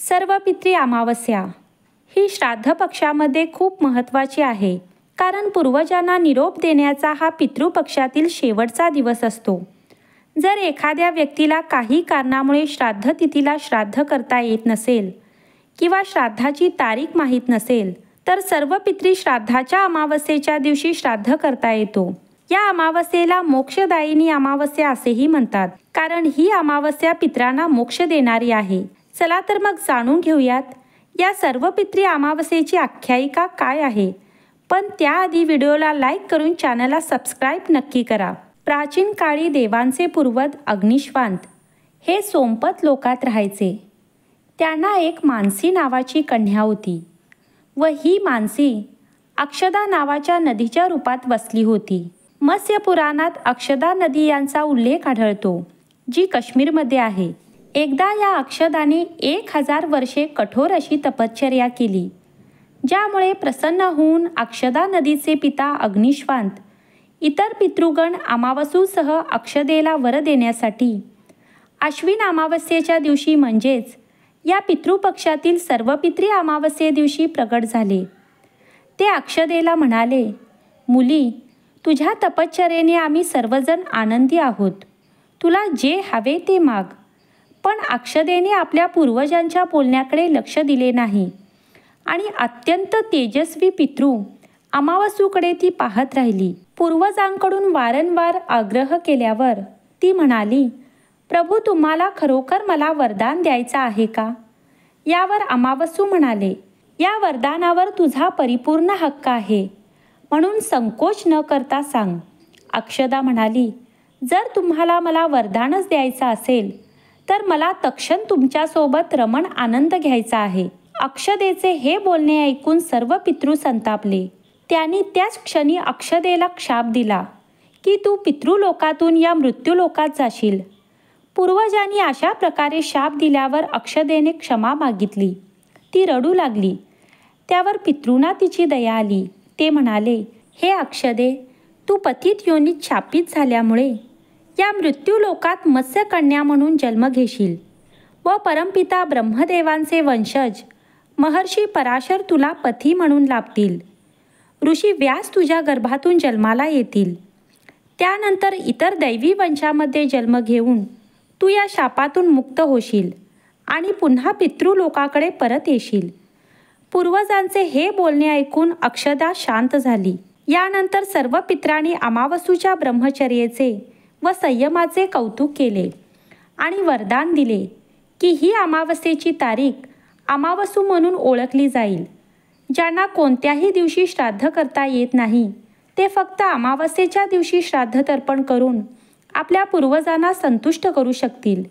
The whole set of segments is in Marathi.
सर्व पितृ अमावस्या ही श्राद्ध पक्षामध्ये खूप महत्त्वाची आहे, कारण पूर्वजांना निरोप देण्याचा हा पितृपक्षातील शेवटचा दिवस असतो. जर एखाद्या व्यक्तीला काही कारणामुळे श्राद्ध तिथीला श्राद्ध करता येत नसेल किंवा श्राद्धाची तारीख माहीत नसेल, तर सर्व पितृ श्राद्धाच्या अमावस्येच्या दिवशी श्राद्ध करता येतो. या अमावस्येला मोक्षदायिनी अमावस्या असेही म्हणतात, कारण ही अमावस्या पितरांना मोक्ष देणारी आहे. चला तर मग जाणून घेऊयात या सर्व पितृ अमावस्येची आख्यायिका काय आहे. पण त्याआधी व्हिडिओला लाईक करून चॅनलला सबस्क्राईब नक्की करा. प्राचीन काळी देवांचे पूर्वज अग्निश्वांत हे सोमपत लोकात राहायचे. त्यांना एक मानसी नावाची कन्या होती व ही मानसी अक्षदा नावाच्या नदीच्या रूपात वसली होती. मत्स्य पुराणात अक्षदा नदी यांचा उल्लेख आढळतो, जी काश्मीरमध्ये आहे. एकदा या अक्षदाने 1000 वर्षे कठोर अशी तपश्चर्या केली, ज्यामुळे प्रसन्न होऊन अक्षदा नदीचे पिता अग्निश्वांत इतर पितृगण अमावसूसह अक्षदेला वर देण्यासाठी आश्विन अमावस्येच्या दिवशी म्हणजेच या पितृपक्षातील सर्व पितृ अमावस्ये दिवशी प्रगट झाले. ते अक्षदेला म्हणाले, मुली, तुझ्या तपश्चर्येने आम्ही सर्वजण आनंदी आहोत. तुला जे हवे ते माग. पण अक्षदेने आपल्या पूर्वजांच्या बोलण्याकडे लक्ष दिले नाही आणि अत्यंत तेजस्वी पितृ अमावसूकडे ती पाहत राहिली. पूर्वजांकडून वारंवार आग्रह केल्यावर ती म्हणाली, प्रभू, तुम्हाला खरोखर मला वरदान द्यायचं आहे का? यावर अमावसू म्हणाले, या वरदानावर तुझा परिपूर्ण हक्क आहे, म्हणून संकोच न करता सांग. अक्षदा म्हणाली, जर तुम्हाला मला वरदानच द्यायचं असेल तर मला तत्क्षण तुमच्यासोबत रमण आनंद घ्यायचा आहे. अक्षदेचे हे बोलणे ऐकून सर्व पितृ संतापले. त्यांनी त्याच क्षणी अक्षदेला शाप दिला की तू पितृलोकातून या मृत्यूलोकात जाशील. पूर्वजांनी अशा प्रकारे शाप दिल्यावर अक्षदेने क्षमा मागितली. ती रडू लागली. त्यावर पितृंना तिची दया आली. ते म्हणाले, हे अक्षदे, तू पतित योनीत शापित झाल्यामुळे या मृत्यूलोकात मत्स्यकन्या म्हणून जन्म घेशील व परमपिता ब्रह्मदेवांचे वंशज महर्षी पराशर तुला पती म्हणून लाभतील. ऋषी व्यास तुझ्या गर्भातून जन्माला येतील. त्यानंतर इतर दैवी वंशामध्ये जन्म घेऊन तू या शापातून मुक्त होशील आणि पुन्हा पितृलोकाकडे परत येशील. पूर्वजांचे हे बोलणे ऐकून अक्षदा शांत झाली. यानंतर सर्व पितरांनी अमावसूच्या ब्रह्मचर्येचे व संयमाचे कौतुक केले आणि वरदान दिले की ही अमावस्येची तारीख अमावसू म्हणून ओळखली जाईल. ज्यांना कोणत्याही दिवशी श्राद्ध करता येत नाही, ते फक्त अमावस्येच्या दिवशी श्राद्ध तर्पण करून आपल्या पूर्वजांना संतुष्ट करू शकतील.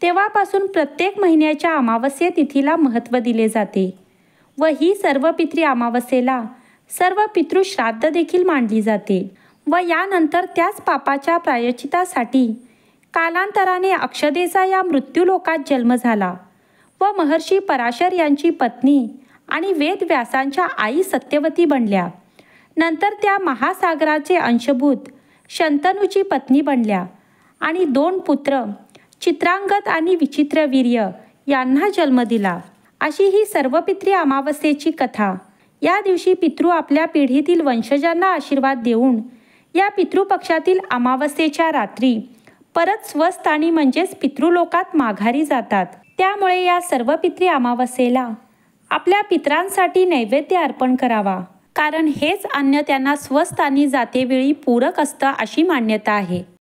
तेव्हापासून प्रत्येक महिन्याच्या अमावस्ये तिथीला महत्त्व दिले जाते व ही सर्व पितृ अमावस्येला सर्व पितृ श्राद्ध देखील मानली जाते. व यानंतर त्याच पापाच्या प्रायश्चितासाठी कालांतराने अक्षदेचा या मृत्यूलोकात जन्म झाला व महर्षी पराशर यांची पत्नी आणि वेदव्यासांच्या आई सत्यवती बनल्या. नंतर त्या महासागराचे अंशभूत शंतनूची पत्नी बनल्या आणि 2 पुत्र चित्रांगद आणि विचित्रवीर्य यांना जन्म दिला. अशी ही सर्व पितृ अमावस्येची कथा. या दिवशी पितृ आपल्या पिढीतील वंशजांना आशीर्वाद देऊन या पितृपक्षातील अमावस्येच्या रात्री परत स्वस्थानी म्हणजेच पितृलोकात माघारी जातात. त्यामुळे या सर्व पितृ अमावस्येला आपल्या पितरांसाठी नैवेद्य अर्पण करावा, कारण हेच अन्न त्यांना स्वस्थानी जातेवेळी पूरक असतं अशी मान्यता आहे.